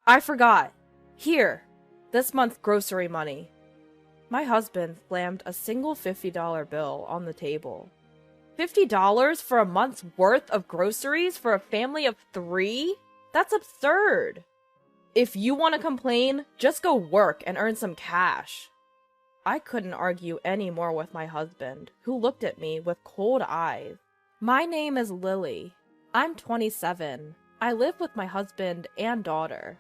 I forgot. Here, this month's grocery money. My husband slammed a single $50 bill on the table. $50 for a month's worth of groceries for a family of 3? That's absurd. If you want to complain, just go work and earn some cash. I couldn't argue any more with my husband, who looked at me with cold eyes. My name is Lily. I'm 27. I live with my husband and daughter.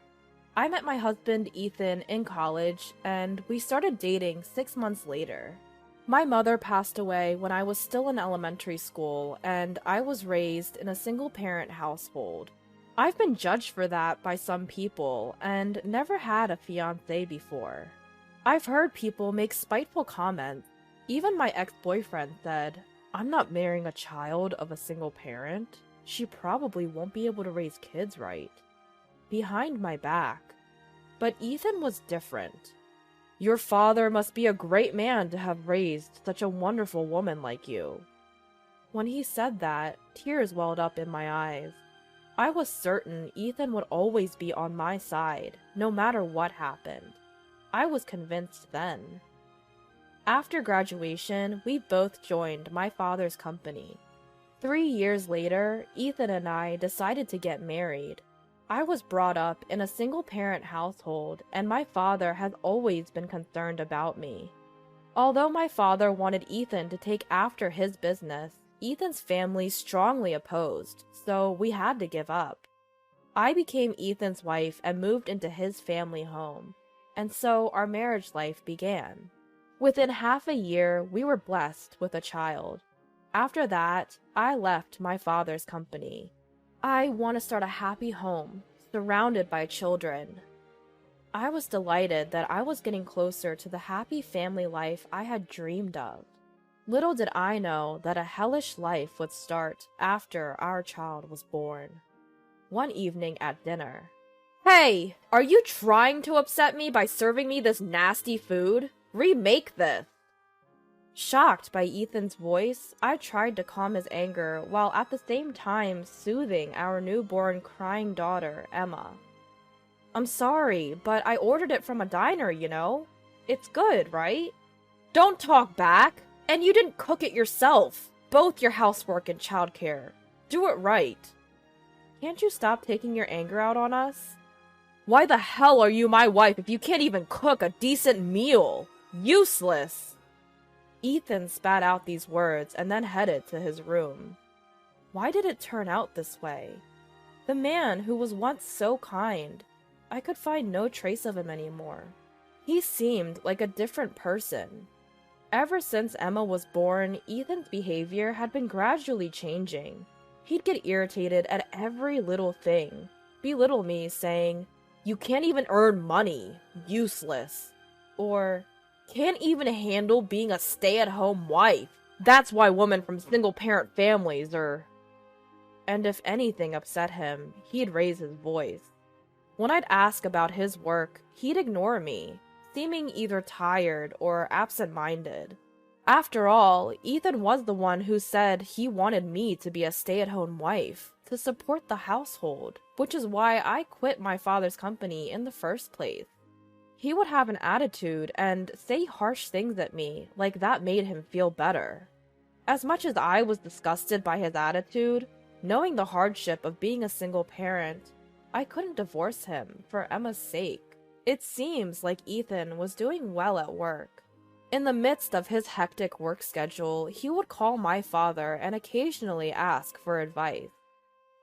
I met my husband Ethan in college, and we started dating 6 months later. My mother passed away when I was still in elementary school, and I was raised in a single-parent household. I've been judged for that by some people, and never had a fiancé before. I've heard people make spiteful comments. Even my ex-boyfriend said, "I'm not marrying a child of a single parent. She probably won't be able to raise kids right." Behind my back. But Ethan was different. "Your father must be a great man to have raised such a wonderful woman like you." When he said that, tears welled up in my eyes. I was certain Ethan would always be on my side, no matter what happened. I was convinced then. After graduation, we both joined my father's company. 3 years later, Ethan and I decided to get married. I was brought up in a single-parent household, and my father has always been concerned about me. Although my father wanted Ethan to take after his business, Ethan's family strongly opposed, so we had to give up. I became Ethan's wife and moved into his family home, and so our marriage life began. Within half a year, we were blessed with a child. After that, I left my father's company. I want to start a happy home, surrounded by children. I was delighted that I was getting closer to the happy family life I had dreamed of. Little did I know that a hellish life would start after our child was born. One evening at dinner. "Hey, are you trying to upset me by serving me this nasty food? Remake this." Shocked by Ethan's voice, I tried to calm his anger while at the same time soothing our newborn crying daughter, Emma. "I'm sorry, but I ordered it from a diner, you know. It's good, right?" "Don't talk back! And you didn't cook it yourself! Both your housework and childcare. Do it right." "Can't you stop taking your anger out on us?" "Why the hell are you my wife if you can't even cook a decent meal? Useless!" Ethan spat out these words and then headed to his room. Why did it turn out this way? The man who was once so kind, I could find no trace of him anymore. He seemed like a different person. Ever since Emma was born, Ethan's behavior had been gradually changing. He'd get irritated at every little thing, belittle me saying, "You can't even earn money, useless," or "Can't even handle being a stay-at-home wife. That's why women from single-parent families are..." And if anything upset him, he'd raise his voice. When I'd ask about his work, he'd ignore me, seeming either tired or absent-minded. After all, Ethan was the one who said he wanted me to be a stay-at-home wife, to support the household, which is why I quit my father's company in the first place. He would have an attitude and say harsh things at me, like that made him feel better. As much as I was disgusted by his attitude, knowing the hardship of being a single parent, I couldn't divorce him for Emma's sake. It seems like Ethan was doing well at work. In the midst of his hectic work schedule, he would call my father and occasionally ask for advice.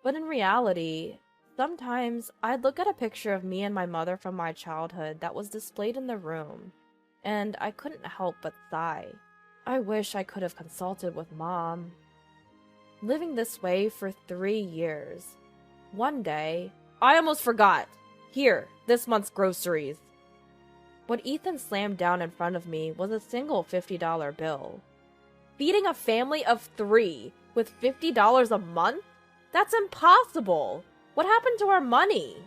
But in reality, sometimes I'd look at a picture of me and my mother from my childhood that was displayed in the room, and I couldn't help but sigh. I wish I could have consulted with Mom. Living this way for 3 years. One day, I almost forgot. Here, this month's groceries. What Ethan slammed down in front of me was a single $50 bill. Feeding a family of 3 with $50 a month? That's impossible! What happened to our money?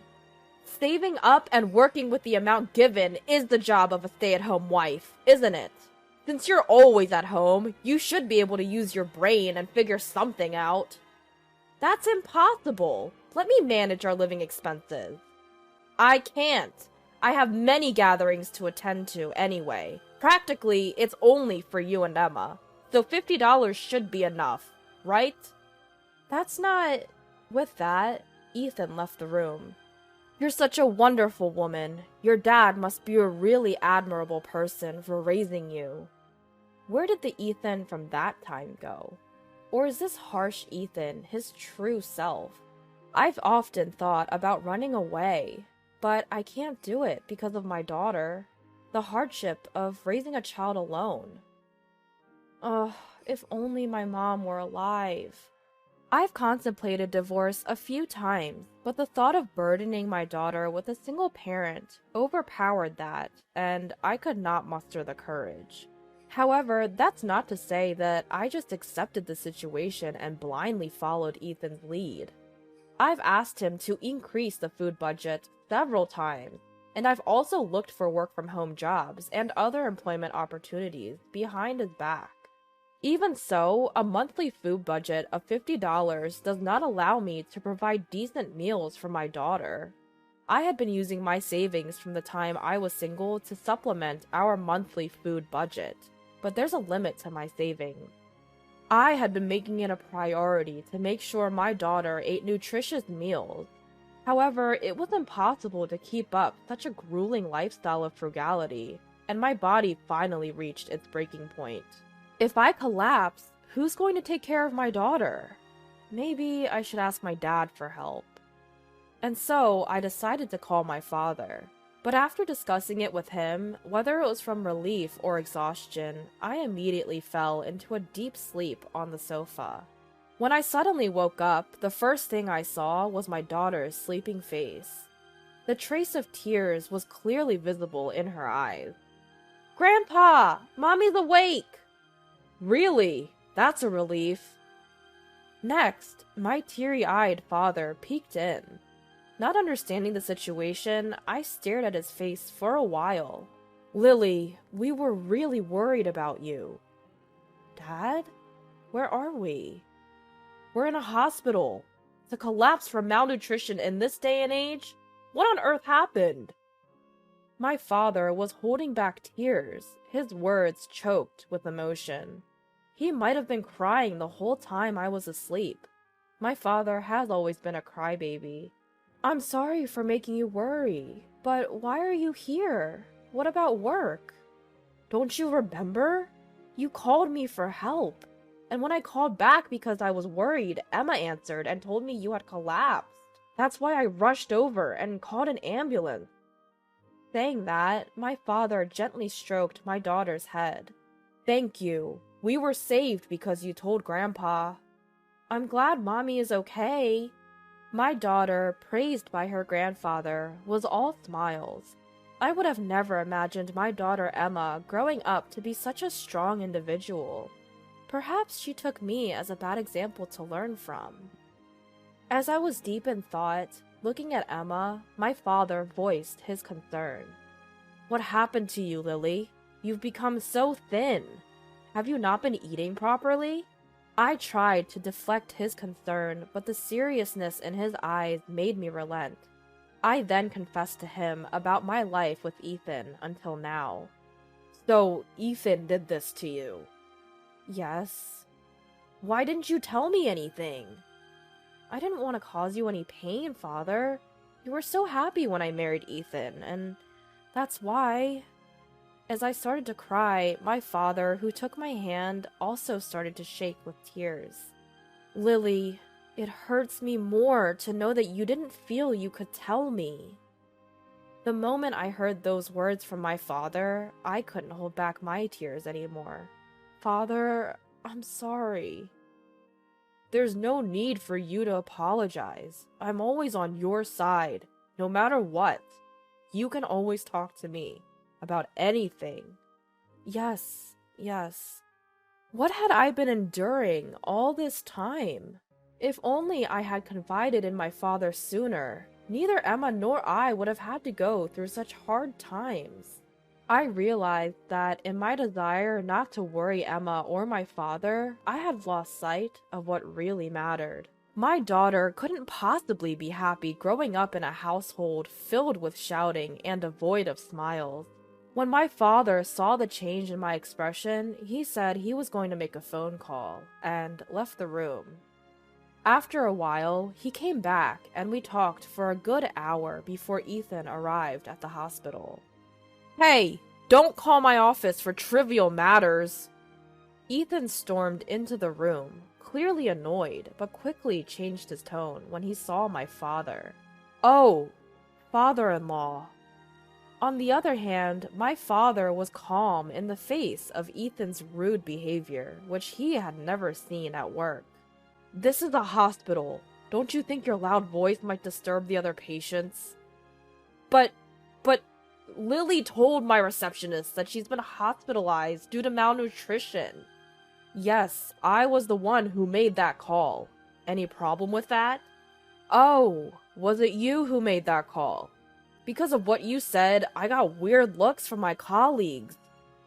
Saving up and working with the amount given is the job of a stay-at-home wife, isn't it? Since you're always at home, you should be able to use your brain and figure something out. That's impossible. Let me manage our living expenses. I can't. I have many gatherings to attend to anyway. Practically, it's only for you and Emma. So $50 should be enough, right? That's not... With that, Ethan left the room. You're such a wonderful woman. Your dad must be a really admirable person for raising you. Where did the Ethan from that time go? Or is this harsh Ethan his true self? I've often thought about running away, but I can't do it because of my daughter. The hardship of raising a child alone. Ugh, if only my mom were alive. I've contemplated divorce a few times, but the thought of burdening my daughter with a single parent overpowered that, and I could not muster the courage. However, that's not to say that I just accepted the situation and blindly followed Ethan's lead. I've asked him to increase the food budget several times, and I've also looked for work-from-home jobs and other employment opportunities behind his back. Even so, a monthly food budget of $50 does not allow me to provide decent meals for my daughter. I had been using my savings from the time I was single to supplement our monthly food budget, but there's a limit to my savings. I had been making it a priority to make sure my daughter ate nutritious meals. However, it was impossible to keep up such a grueling lifestyle of frugality, and my body finally reached its breaking point. If I collapse, who's going to take care of my daughter? Maybe I should ask my dad for help. And so I decided to call my father. But after discussing it with him, whether it was from relief or exhaustion, I immediately fell into a deep sleep on the sofa. When I suddenly woke up, the first thing I saw was my daughter's sleeping face. The trace of tears was clearly visible in her eyes. "Grandpa! Mommy's awake!" Really? That's a relief. Next, my teary-eyed father peeked in. Not understanding the situation, I stared at his face for a while. "Lily, we were really worried about you." "Dad? Where are we?" "We're in a hospital. To collapse from malnutrition in this day and age? What on earth happened?" My father was holding back tears, his words choked with emotion. He might have been crying the whole time I was asleep. My father has always been a crybaby. "I'm sorry for making you worry, but why are you here? What about work? Don't you remember? You called me for help, and when I called back because I was worried, Emma answered and told me you had collapsed. That's why I rushed over and called an ambulance." Saying that, my father gently stroked my daughter's head. "Thank you. We were saved because you told Grandpa." "I'm glad Mommy is okay." My daughter, praised by her grandfather, was all smiles. I would have never imagined my daughter Emma growing up to be such a strong individual. Perhaps she took me as a bad example to learn from. As I was deep in thought, looking at Emma, my father voiced his concern. "What happened to you, Lily? You've become so thin. Have you not been eating properly?" I tried to deflect his concern, but the seriousness in his eyes made me relent. I then confessed to him about my life with Ethan until now. "So, Ethan did this to you?" "Yes." "Why didn't you tell me anything?" "I didn't want to cause you any pain, Father. You were so happy when I married Ethan, and that's why." As I started to cry, my father, who took my hand, also started to shake with tears. "Lily, it hurts me more to know that you didn't feel you could tell me." The moment I heard those words from my father, I couldn't hold back my tears anymore. "Father, I'm sorry." "There's no need for you to apologize. I'm always on your side, no matter what. You can always talk to me about anything." Yes. What had I been enduring all this time? If only I had confided in my father sooner, neither Emma nor I would have had to go through such hard times. I realized that in my desire not to worry Emma or my father, I had lost sight of what really mattered. My daughter couldn't possibly be happy growing up in a household filled with shouting and devoid of smiles. When my father saw the change in my expression, he said he was going to make a phone call and left the room. After a while, he came back and we talked for a good hour before Ethan arrived at the hospital. "Hey, don't call my office for trivial matters." Ethan stormed into the room, clearly annoyed, but quickly changed his tone when he saw my father. "Oh, father-in-law." On the other hand, my father was calm in the face of Ethan's rude behavior, which he had never seen at work. "This is a hospital. Don't you think your loud voice might disturb the other patients?" But Lily told my receptionist that she's been hospitalized due to malnutrition." "Yes, I was the one who made that call. Any problem with that?" "Oh, was it you who made that call? Because of what you said, I got weird looks from my colleagues.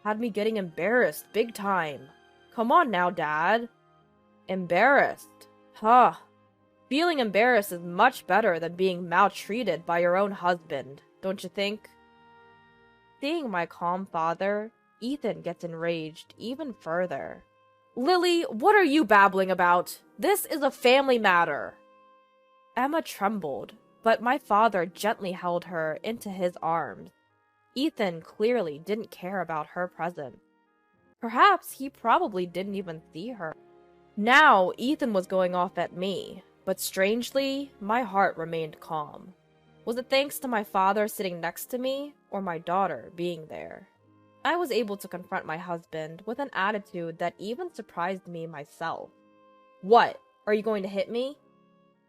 Had me getting embarrassed big time. Come on now, Dad." "Embarrassed? Huh. Feeling embarrassed is much better than being maltreated by your own husband, don't you think?" Seeing my calm father, Ethan gets enraged even further. "Lily, what are you babbling about? This is a family matter." Emma trembled, but my father gently held her into his arms. Ethan clearly didn't care about her presence. Perhaps he probably didn't even see her. Now Ethan was going off at me, but strangely, my heart remained calm. Was it thanks to my father sitting next to me, or my daughter being there? I was able to confront my husband with an attitude that even surprised me myself. "What? Are you going to hit me?"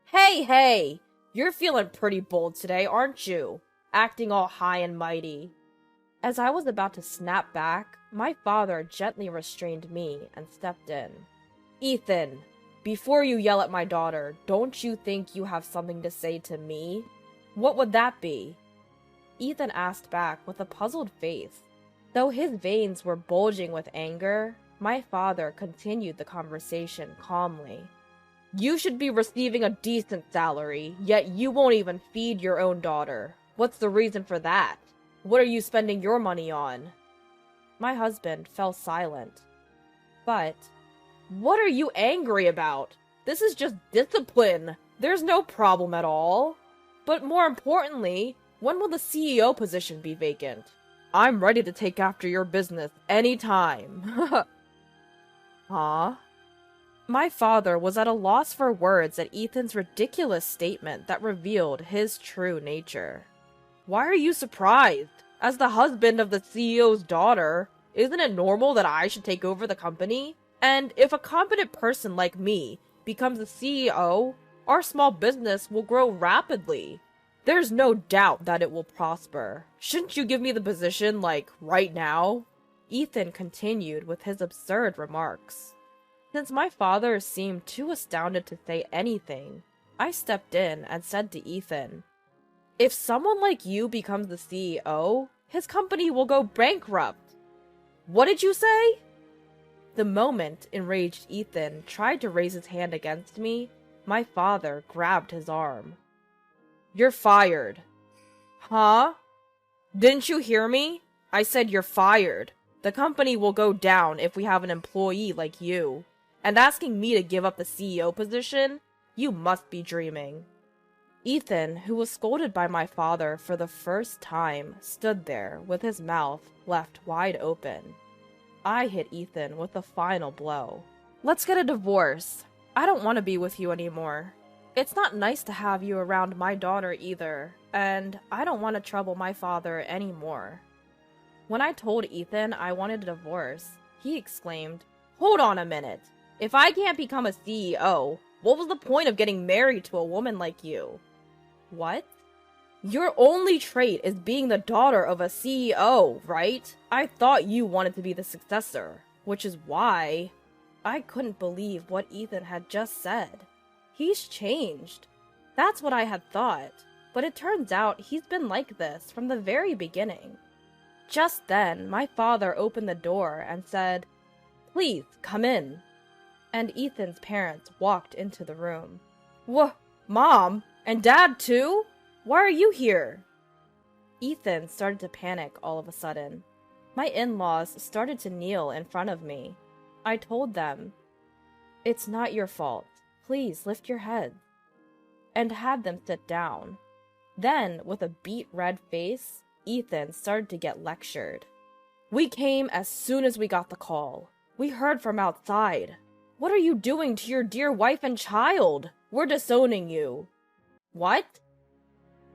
Hey! You're feeling pretty bold today, aren't you? Acting all high and mighty." As I was about to snap back, my father gently restrained me and stepped in. "Ethan, before you yell at my daughter, don't you think you have something to say to me? What would that be?" Ethan asked back with a puzzled face. Though his veins were bulging with anger, my father continued the conversation calmly. "You should be receiving a decent salary, yet you won't even feed your own daughter. What's the reason for that? What are you spending your money on?" My husband fell silent. "But what are you angry about? This is just discipline. There's no problem at all. But more importantly, when will the CEO position be vacant? I'm ready to take after your business anytime." Huh? My father was at a loss for words at Ethan's ridiculous statement that revealed his true nature. "Why are you surprised? As the husband of the CEO's daughter, isn't it normal that I should take over the company? And if a competent person like me becomes the CEO, our small business will grow rapidly. There's no doubt that it will prosper. Shouldn't you give me the position, right now?" Ethan continued with his absurd remarks. Since my father seemed too astounded to say anything, I stepped in and said to Ethan, "If someone like you becomes the CEO, his company will go bankrupt." "What did you say?" The moment enraged Ethan tried to raise his hand against me, my father grabbed his arm. "You're fired." "Huh? Didn't you hear me? I said you're fired. The company will go down if we have an employee like you. And asking me to give up the CEO position? You must be dreaming." Ethan, who was scolded by my father for the first time, stood there with his mouth left wide open. I hit Ethan with the final blow. "Let's get a divorce. I don't want to be with you anymore. It's not nice to have you around my daughter either, and I don't want to trouble my father anymore." When I told Ethan I wanted a divorce, he exclaimed, "Hold on a minute. If I can't become a CEO, what was the point of getting married to a woman like you?" "What? Your only trait is being the daughter of a CEO, right? I thought you wanted to be the successor, which is why—" I couldn't believe what Ethan had just said. He's changed. That's what I had thought, but it turns out he's been like this from the very beginning. Just then, my father opened the door and said, "Please, come in." And Ethan's parents walked into the room. Wha- Mom? And Dad too? Why are you here? Ethan started to panic all of a sudden. My in-laws started to kneel in front of me. I told them, "It's not your fault. Please lift your head," and had them sit down. Then, with a beet red face, Ethan started to get lectured. "We came as soon as we got the call. We heard from outside. What are you doing to your dear wife and child? We're disowning you." "What?"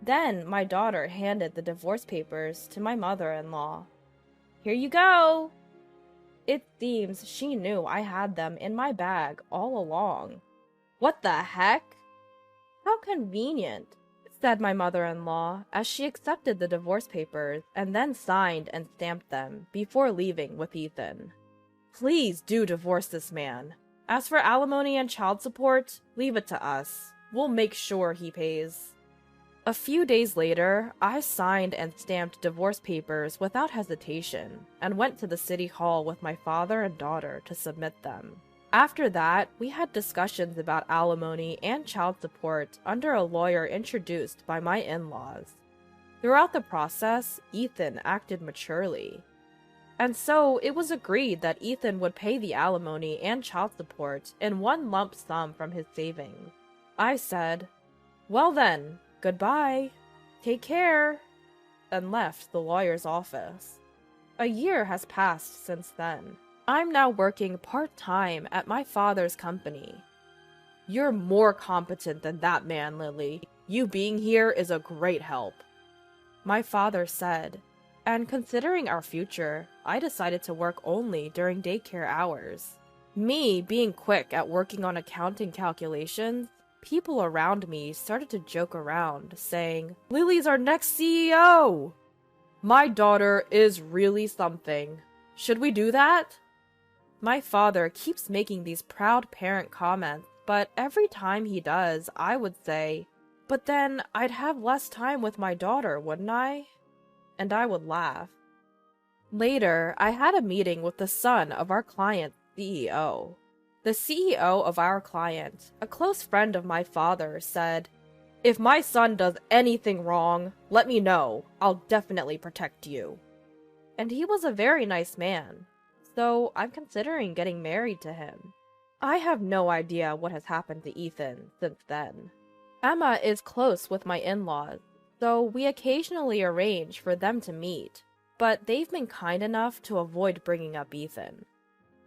Then my daughter handed the divorce papers to my mother-in-law. "Here you go." It seems she knew I had them in my bag all along. "What the heck?" "How convenient," said my mother-in-law as she accepted the divorce papers and then signed and stamped them before leaving with Ethan. "Please do divorce this man. As for alimony and child support, leave it to us. We'll make sure he pays." A few days later, I signed and stamped divorce papers without hesitation and went to the city hall with my father and daughter to submit them. After that, we had discussions about alimony and child support under a lawyer introduced by my in-laws. Throughout the process, Ethan acted maturely. And so it was agreed that Ethan would pay the alimony and child support in one lump sum from his savings. I said, "Well then, goodbye. Take care," and left the lawyer's office. A year has passed since then. I'm now working part-time at my father's company. "You're more competent than that man, Lily. You being here is a great help," my father said, and considering our future, I decided to work only during daycare hours. Me being quick at working on accounting calculations, people around me started to joke around, saying, "Lily's our next CEO! My daughter is really something. Should we do that?" My father keeps making these proud parent comments, but every time he does, I would say, "But then I'd have less time with my daughter, wouldn't I?" And I would laugh. Later, I had a meeting with the son of our client's CEO. The CEO of our client, a close friend of my father, said, "If my son does anything wrong, let me know. I'll definitely protect you." And he was a very nice man, so I'm considering getting married to him. I have no idea what has happened to Ethan since then. Emma is close with my in-laws, so we occasionally arrange for them to meet, but they've been kind enough to avoid bringing up Ethan.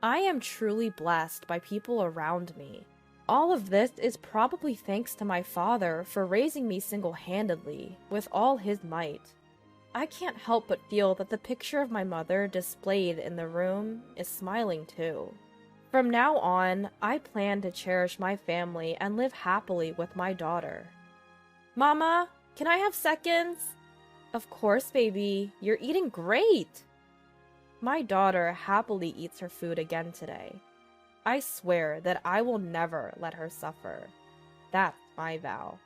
I am truly blessed by people around me. All of this is probably thanks to my father for raising me single-handedly, with all his might. I can't help but feel that the picture of my mother displayed in the room is smiling too. From now on, I plan to cherish my family and live happily with my daughter. "Mama, can I have seconds?" "Of course, baby. You're eating great." My daughter happily eats her food again today. I swear that I will never let her suffer. That's my vow.